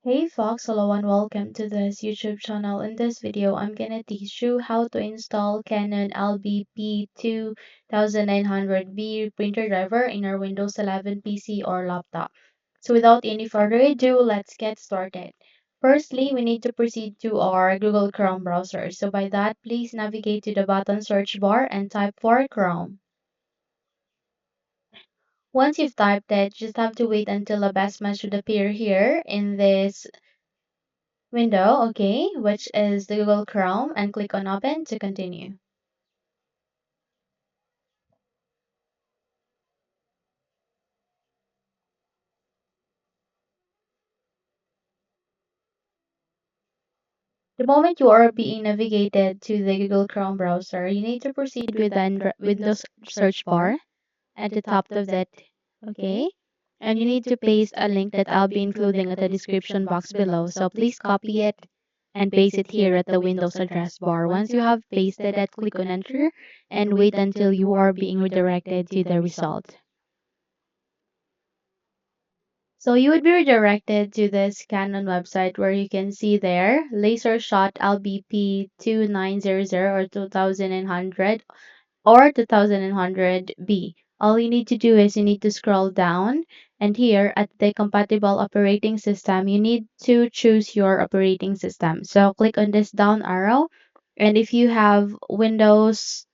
Hey Fox, hello and welcome to this YouTube channel. In this video, I'm gonna teach you how to install Canon LBP 2900B printer driver in your Windows 11 PC or laptop. So without any further ado, let's get started. Firstly, we need to proceed to our Google Chrome browser. So by that, please navigate to the button search bar and type for Chrome. Once you've typed it, just have to wait until a best match should appear here in this window, okay, which is the Google Chrome, and click on Open to continue. The moment you are being navigated to the Google Chrome browser, you need to proceed with the Windows search bar at the top of that, okay? And you need to paste a link that I'll be including at the description box below. So please copy it and paste it here at the Windows address bar. Once you have pasted it, click on Enter and wait until you are being redirected to the result. So you would be redirected to this Canon website where you can see there laser shot LBP 2900 or 2100 or 2100B. All you need to do is you need to scroll down, and here at the compatible operating system, you need to choose your operating system. So click on this down arrow, and if you have Windows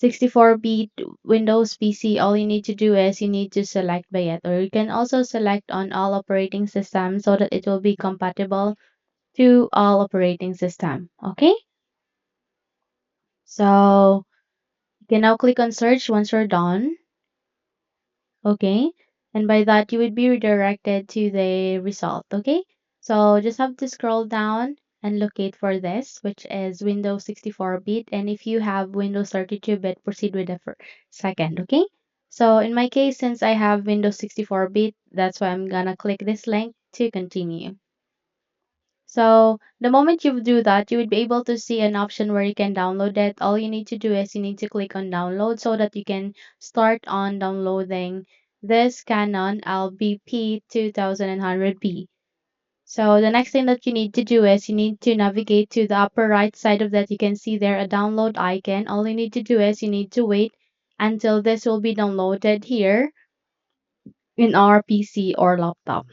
64-bit Windows PC, all you need to do is you need to select by it, or you can also select on all operating systems so that it will be compatible to all operating system. Okay, so you can now click on search once you're done. Okay, and by that you would be redirected to the result. Okay, so just have to scroll down and locate for this, which is Windows 64-bit, and if you have Windows 32-bit, proceed with the second. Okay, so in my case, since I have Windows 64-bit, that's why I'm gonna click this link to continue. So the moment you do that, you would be able to see an option where you can download it. All you need to do is you need to click on download so that you can start on downloading this Canon LBP 2100B. So the next thing that you need to do is you need to navigate to the upper right side of that. You can see there a download icon. All you need to do is you need to wait until this will be downloaded here in our PC or laptop.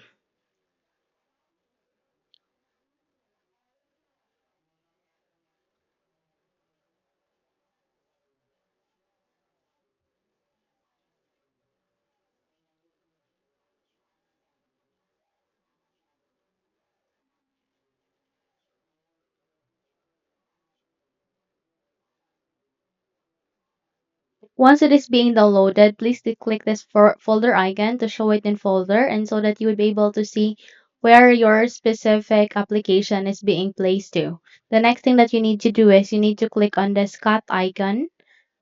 Once it is being downloaded, please click this folder icon to show it in folder, and so that you would be able to see where your specific application is being placed to. The next thing that you need to do is you need to click on this cut icon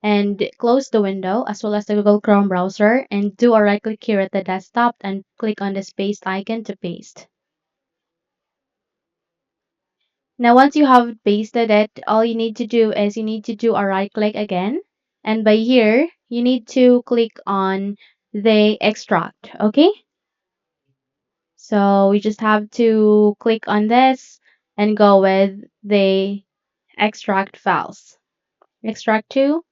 and close the window as well as the Google Chrome browser, and do a right click here at the desktop and click on this paste icon to paste. Now, once you have pasted it, all you need to do is you need to do a right click again. And by here, you need to click on the extract. Okay. So we just have to click on this and go with the extract files. Extract to.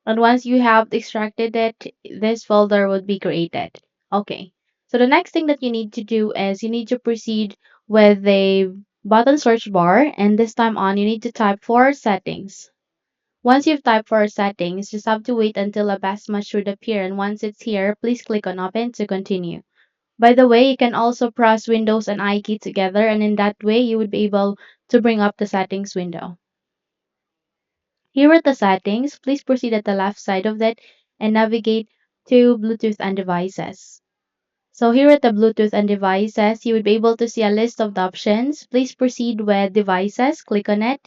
And once you have extracted it, this folder would be created. Okay. So the next thing that you need to do is you need to proceed with the button search bar, and this time on you need to type for settings. Once you've typed for settings, just have to wait until a best match should appear, and once it's here, please click on open to continue. By the way, you can also press Windows and I key together, and in that way you would be able to bring up the settings window. Here at the settings, please proceed at the left side of it and navigate to Bluetooth and devices. So here at the Bluetooth and devices, you would be able to see a list of the options. Please proceed with devices, click on it.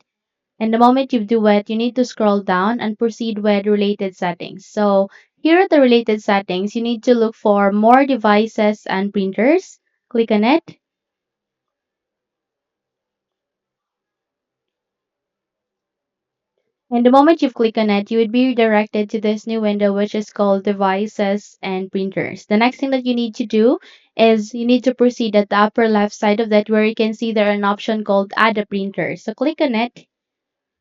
And the moment you do it, you need to scroll down and proceed with related settings. So here at the related settings, you need to look for more devices and printers. Click on it. And the moment you've clicked on it, you would be redirected to this new window, which is called Devices and Printers. The next thing that you need to do is you need to proceed at the upper left side of that where you can see there an option called Add a Printer. So click on it.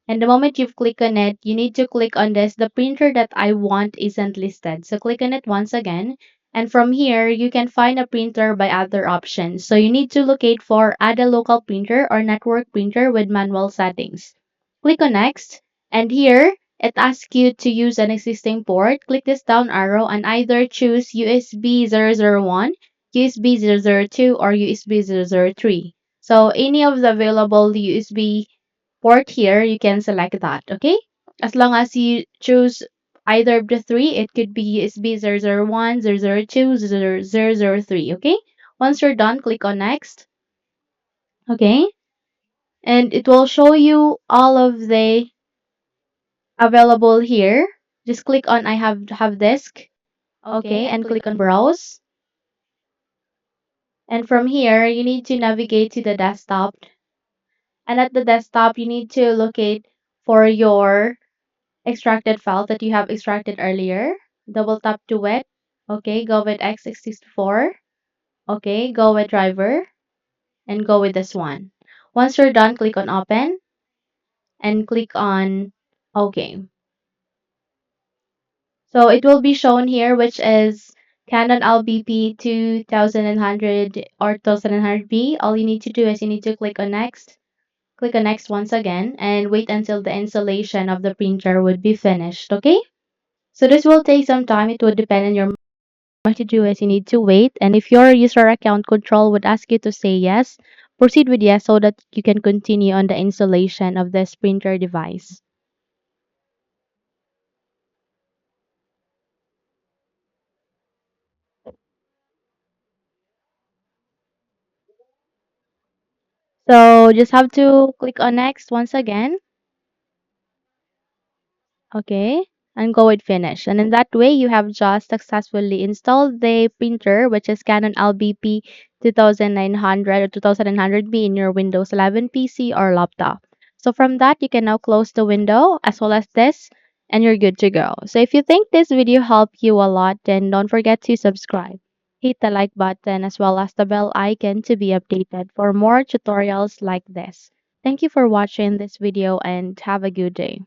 And the moment you've clicked on it, you need to click on this. The printer that I want isn't listed. So click on it once again. And from here, you can find a printer by other options. So you need to locate for add a local printer or network printer with manual settings. Click on next. And here, it asks you to use an existing port. Click this down arrow and either choose USB 001, USB 002, or USB 003. So any of the available USB port here, you can select that, okay? As long as you choose either of the three, it could be USB 001, 002, 003, okay? Once you're done, click on next, okay? And it will show you all of the available here. Just click on I have disk, okay, and click on browse. And from here, you need to navigate to the desktop. And at the desktop, you need to locate for your extracted file that you have extracted earlier. Double tap to it. Okay, go with x64. Okay, go with driver and go with this one. Once you're done, click on open and click on OK. So it will be shown here, which is Canon LBP 2900 or 2900B. All you need to do is you need to click on next. Click on next once again and wait until the installation of the printer would be finished. Okay? So this will take some time. It would depend on your what to do is you need to wait. And if your user account control would ask you to say yes, proceed with yes so that you can continue on the installation of this printer device. So just have to click on next once again. Okay, and go with finish. And in that way, you have just successfully installed the printer, which is Canon LBP 2900 or 2900B in your Windows 11 PC or laptop. So from that, you can now close the window as well as this, and you're good to go. So if you think this video helped you a lot, then don't forget to subscribe. Hit the like button as well as the bell icon to be updated for more tutorials like this. Thank you for watching this video and have a good day.